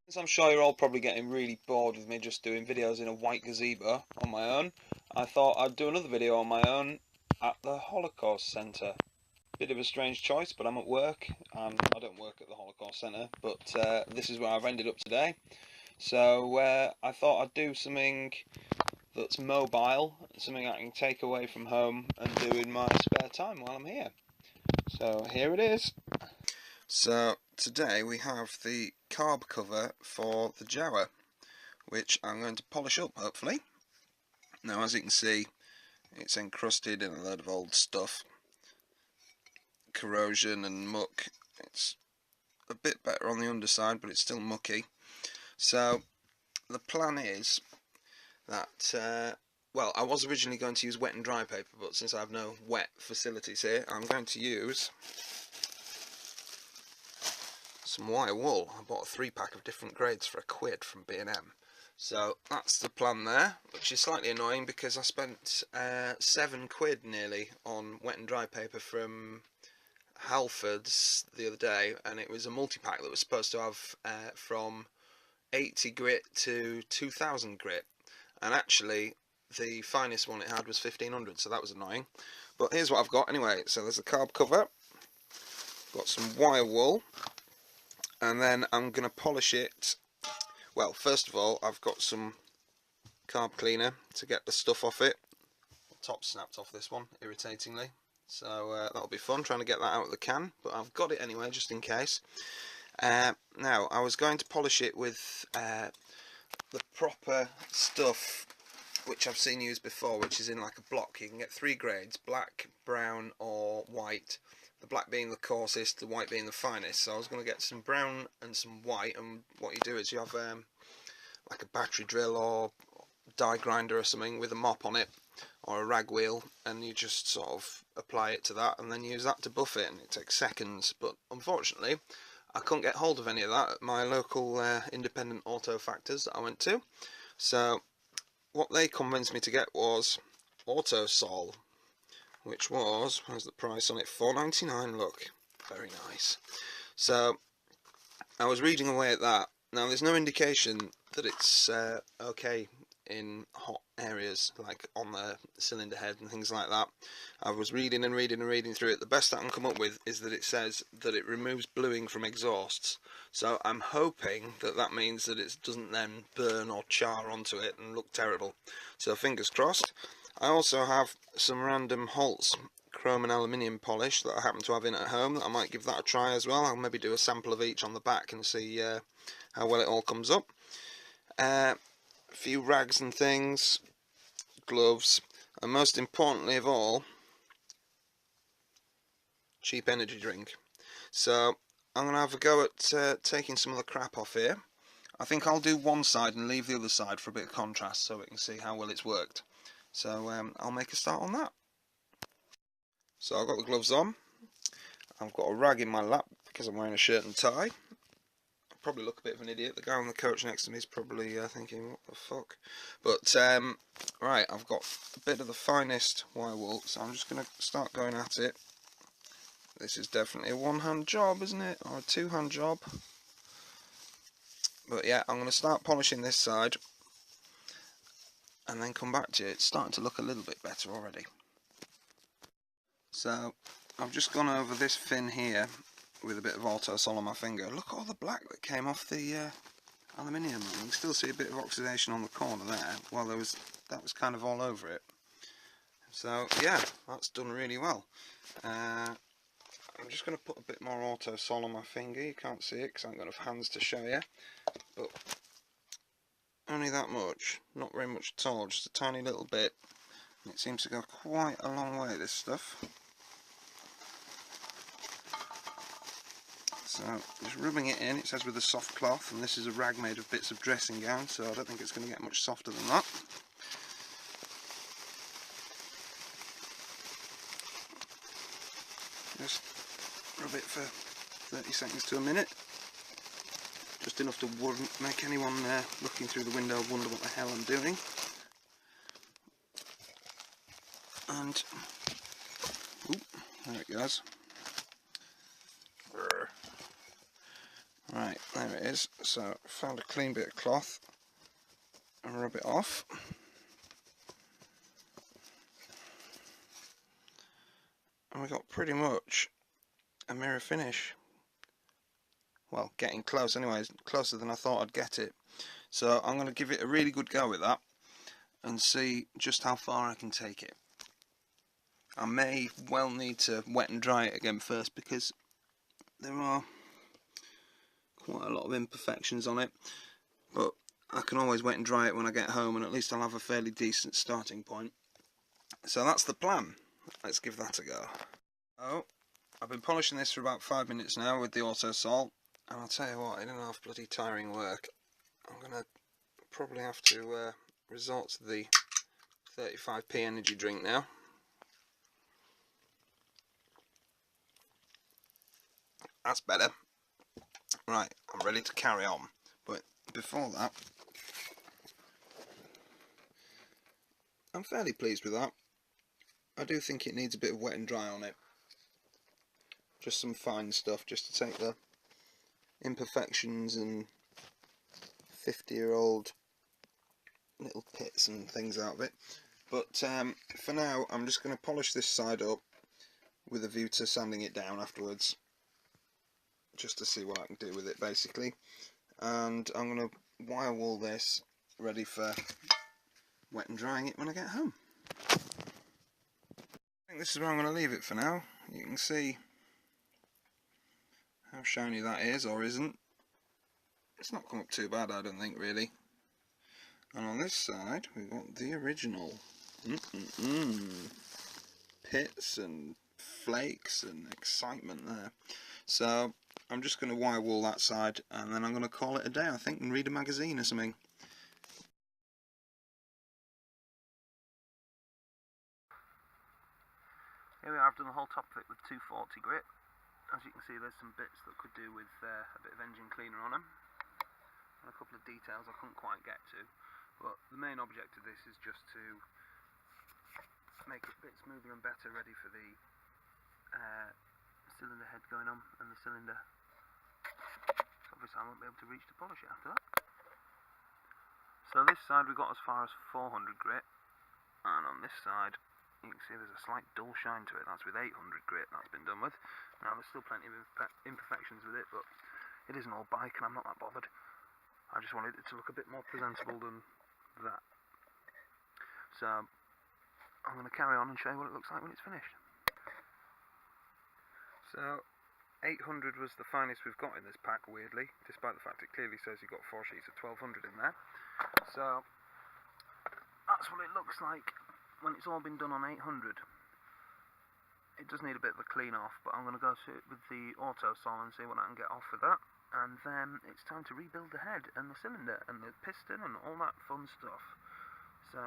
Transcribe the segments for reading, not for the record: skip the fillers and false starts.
As I'm sure you're all probably getting really bored with me just doing videos in a white gazebo on my own, I thought I'd do another video on my own at the Holocaust Centre. Bit of a strange choice, but I'm at work, and I don't work at the Holocaust Centre, but this is where I've ended up today. So I thought I'd do something that's mobile, something I can take away from home and do in my spare time while I'm here. So here it is. So today we have the carb cover for the Jawa, which I'm going to polish up hopefully. Now as you can see, it's encrusted in a load of old stuff, corrosion and muck. It's a bit better on the underside, but it's still mucky. So the plan is that well, I was originally going to use wet and dry paper, but since I have no wet facilities here, I'm going to use some wire wool. I bought a 3-pack of different grades for £1 from B&M. So that's the plan there, which is slightly annoying because I spent £7 nearly on wet and dry paper from Halfords the other day, and it was a multi-pack that was supposed to have from 80 grit to 2000 grit, and actually the finest one it had was 1500, so that was annoying. But here's what I've got anyway. So there's a carb cover, got some wire wool, and then I'm going to polish it. Well, first of all, I've got some carb cleaner to get the stuff off it. The top snapped off this one, irritatingly, so that'll be fun trying to get that out of the can, but I've got it anyway just in case. Now I was going to polish it with the proper stuff which I've seen used before, which is in like a block. You can get 3 grades: black, brown or white. The black being the coarsest, the white being the finest. So I was going to get some brown and some white, and what you do is you have like a battery drill or die grinder or something with a mop on it, or a rag wheel, and you just sort of apply it to that and then use that to buff it, and it takes seconds. But unfortunately I couldn't get hold of any of that at my local independent auto factors that I went to. So what they convinced me to get was Autosol, which was, where's the price on it, £4.99. Look, very nice. So I was reading away at that. Now there's no indication that it's okay in hot areas like on the cylinder head and things like that. I was reading and reading and reading through it. The best I can come up with is that it says that it removes bluing from exhausts. So I'm hoping that that means that it doesn't then burn or char onto it and look terrible. So fingers crossed. I also have some random Holts chrome and aluminium polish that I happen to have in at home that I might give that a try as well. I'll maybe do a sample of each on the back and see how well it all comes up. A few rags and things, gloves, and most importantly of all, cheap energy drink. So I'm going to have a go at taking some of the crap off here. I think I'll do one side and leave the other side for a bit of contrast so we can see how well it's worked. So I'll make a start on that. So I've got the gloves on, I've got a rag in my lap because I'm wearing a shirt and tie. I probably look a bit of an idiot. The guy on the coach next to me is probably thinking, what the fuck? But right, I've got a bit of the finest wire wool, so I'm just going to start going at it. This is definitely a one-hand job, isn't it? Or a two-hand job. But yeah, I'm going to start polishing this side and then come back to it. It's starting to look a little bit better already. So I've just gone over this fin here with a bit of Autosol on my finger. Look at all the black that came off the aluminium. You can still see a bit of oxidation on the corner there, while that was kind of all over it. So yeah, that's done really well. I'm just going to put a bit more Autosol on my finger. You can't see it because I haven't got enough hands to show you, but only that much, not very much at all, just a tiny little bit. And it seems to go quite a long way, this stuff. So just rubbing it in. It says with a soft cloth, and this is a rag made of bits of dressing gown, so I don't think it's going to get much softer than that. Just rub it for 30 seconds to a minute, just enough to make anyone looking through the window wonder what the hell I'm doing. and oop, there it goes. Right, there it is. So found a clean bit of cloth and rub it off. And we got pretty much a mirror finish. Well, getting close anyways, closer than I thought I'd get it. So I'm going to give it a really good go with that and see just how far I can take it. I may well need to wet and dry it again first because there are quite a lot of imperfections on it, but I can always wet and dry it when I get home, and at least I'll have a fairly decent starting point. So that's the plan. Let's give that a go. Oh, I've been polishing this for about 5 minutes now with the Autosol, and I'll tell you what, it didn't have bloody tiring work. I'm gonna probably have to resort to the 35p energy drink now. That's better. Right, I'm ready to carry on, but before that, I'm fairly pleased with that. I do think it needs a bit of wet and dry on it. Just some fine stuff, just to take the imperfections and 50-year-old little pits and things out of it. But for now, I'm just going to polish this side up with a view to sanding it down afterwards, just to see what I can do with it basically. And I'm going to wire wool this ready for wet and drying it when I get home. I think this is where I'm going to leave it for now. You can see how shiny that is, or isn't. It's not come up too bad, I don't think, really. And on this side we've got the original pits and flakes and excitement there. So I'm just going to wire wool that side, and then I'm going to call it a day, I think, and read a magazine or something. Here we are, I've done the whole top of it with 240 grit. As you can see, there's some bits that could do with a bit of engine cleaner on them, and a couple of details I couldn't quite get to. But the main object of this is just to make it a bit smoother and better, ready for the cylinder head going on and the cylinder. So obviously I won't be able to reach to polish it after that. So this side we got as far as 400 grit, and on this side you can see there's a slight dull shine to it. That's with 800 grit that's been done with. Now there's still plenty of imperfections with it, but it is an old bike and I'm not that bothered. I just wanted it to look a bit more presentable than that. So I'm going to carry on and show you what it looks like when it's finished. So 800 was the finest we've got in this pack, weirdly, despite the fact it clearly says you've got 4 sheets of 1200 in there. So that's what it looks like when it's all been done on 800. It does need a bit of a clean off, but I'm going to go to it with the Autosol and see what I can get off with that. And then it's time to rebuild the head and the cylinder and the piston and all that fun stuff. So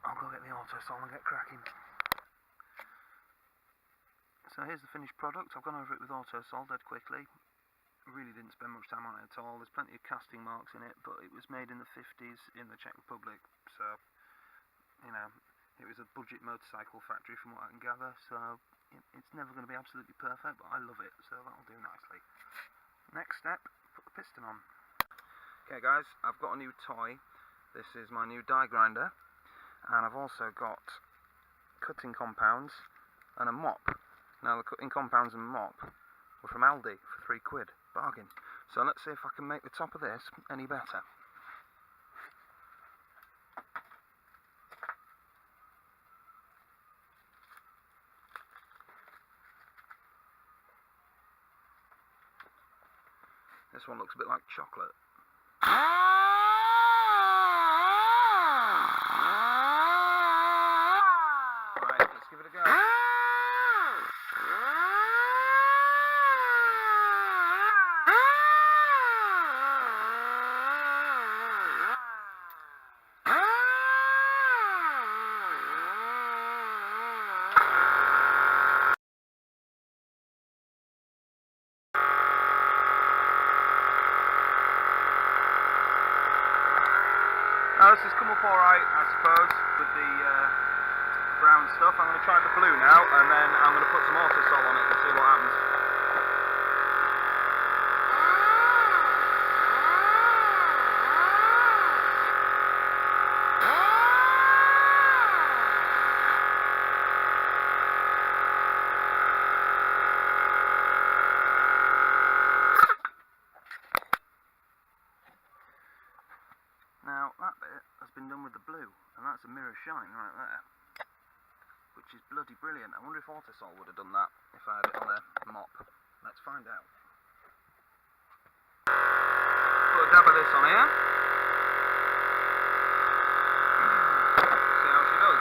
I'll go get the Autosol and get cracking. So here's the finished product. I've gone over it with Autosol dead quickly. Really didn't spend much time on it at all. There's plenty of casting marks in it, but it was made in the 50s in the Czech Republic, so you know, it was a budget motorcycle factory from what I can gather, so it's never going to be absolutely perfect, but I love it, so that'll do nicely. Next step, put the piston on. Okay guys, I've got a new toy. This is my new die grinder, and I've also got cutting compounds and a mop. Now the cutting compounds and mop were from Aldi for £3. Bargain. So let's see if I can make the top of this any better. This one looks a bit like chocolate. Right, let's give it a go. Now this has come up alright, I suppose, with the and stuff. I'm going to try the blue now, and then I'm going to put some Autosol on it and see what happens. Now, that bit has been done with the blue, and that's a mirror shine right there, which is bloody brilliant. I wonder if Autosol would have done that if I had it on a mop. Let's find out. Put a dab of this on here. See how she does.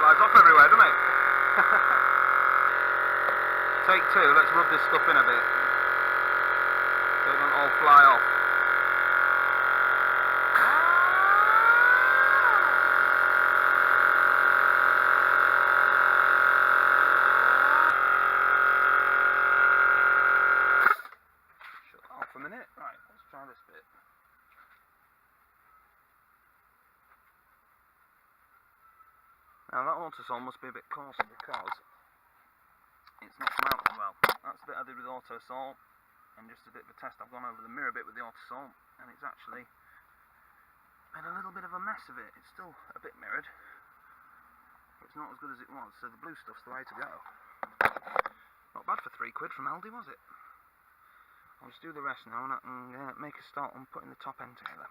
Flies off everywhere, doesn't it? Take two, let's rub this stuff in a bit, so it doesn't all fly off. A minute. Right, let's try this bit. Now that Autosol must be a bit coarser because it's not come out well. That's the bit I did with Autosol, and just a bit of a test. I've gone over the mirror bit with the Autosol, and it's actually made a little bit of a mess of it. It's still a bit mirrored, but it's not as good as it was. So the blue stuff's the way to go. Not bad for £3 from Aldi, was it? I'll just do the rest now and I can make a start on putting the top end together.